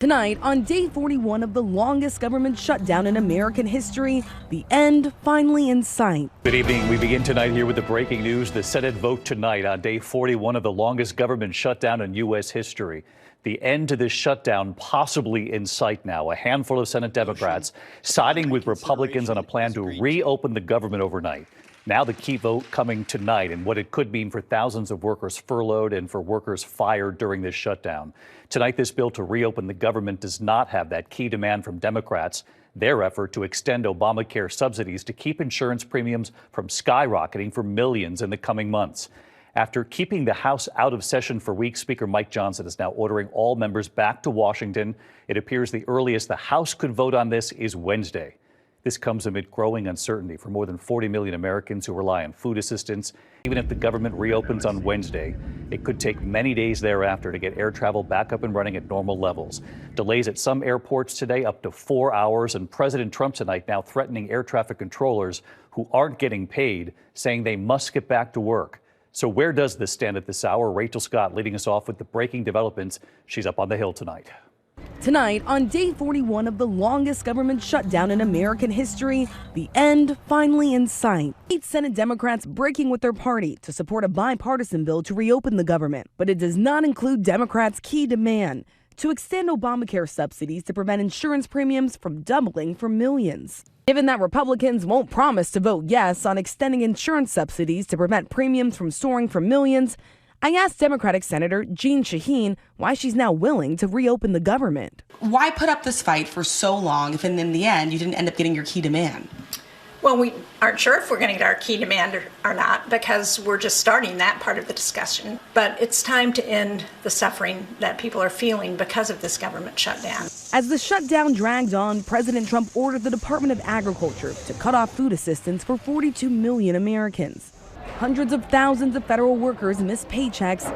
Tonight, on day 41 of the longest government shutdown in American history, the end finally in sight. Good evening. We begin tonight here with the breaking news. The Senate vote tonight on day 41 of the longest government shutdown in U.S. history. The end to this shutdown possibly in sight now. A handful of Senate Democrats siding with Republicans on a plan to reopen the government overnight. Now the key vote coming tonight and what it could mean for thousands of workers furloughed and for workers fired during this shutdown. Tonight, this bill to reopen the government does not have that key demand from Democrats, their effort to extend Obamacare subsidies to keep insurance premiums from skyrocketing for millions in the coming months. After keeping the House out of session for weeks, Speaker Mike Johnson is now ordering all members back to Washington. It appears the earliest the House could vote on this is Wednesday. This comes amid growing uncertainty for more than 40 million Americans who rely on food assistance. Even if the government reopens on Wednesday, it could take many days thereafter to get air travel back up and running at normal levels. Delays at some airports today up to 4 hours, and President Trump tonight now threatening air traffic controllers who aren't getting paid, saying they must get back to work. So where does this stand at this hour? Rachel Scott leading us off with the breaking developments. She's up on the Hill tonight. Tonight, on day 41 of the longest government shutdown in American history, the end finally in sight. 8 Senate Democrats breaking with their party to support a bipartisan bill to reopen the government. But it does not include Democrats' key demand to extend Obamacare subsidies to prevent insurance premiums from doubling for millions. Given that Republicans won't promise to vote yes on extending insurance subsidies to prevent premiums from soaring for millions, I asked Democratic Senator Jeanne Shaheen why she's now willing to reopen the government. Why put up this fight for so long if in the end you didn't end up getting your key demand? Well, we aren't sure if we're going to get our key demand or not because we're just starting that part of the discussion. But it's time to end the suffering that people are feeling because of this government shutdown. As the shutdown dragged on, President Trump ordered the Department of Agriculture to cut off food assistance for 42 million Americans. Hundreds of thousands of federal workers missed paychecks,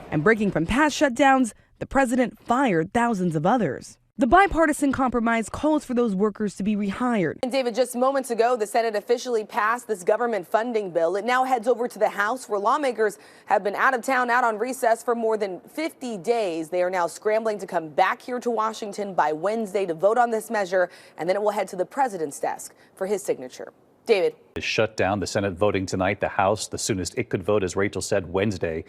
and breaking from past shutdowns, the president fired thousands of others. The bipartisan compromise calls for those workers to be rehired. And David, just moments ago, the Senate officially passed this government funding bill. It now heads over to the House, where lawmakers have been out of town, out on recess for more than 50 days. They are now scrambling to come back here to Washington by Wednesday to vote on this measure, and then it will head to the president's desk for his signature. David. Shut down, the Senate voting tonight, the House, the soonest it could vote, as Rachel said, Wednesday.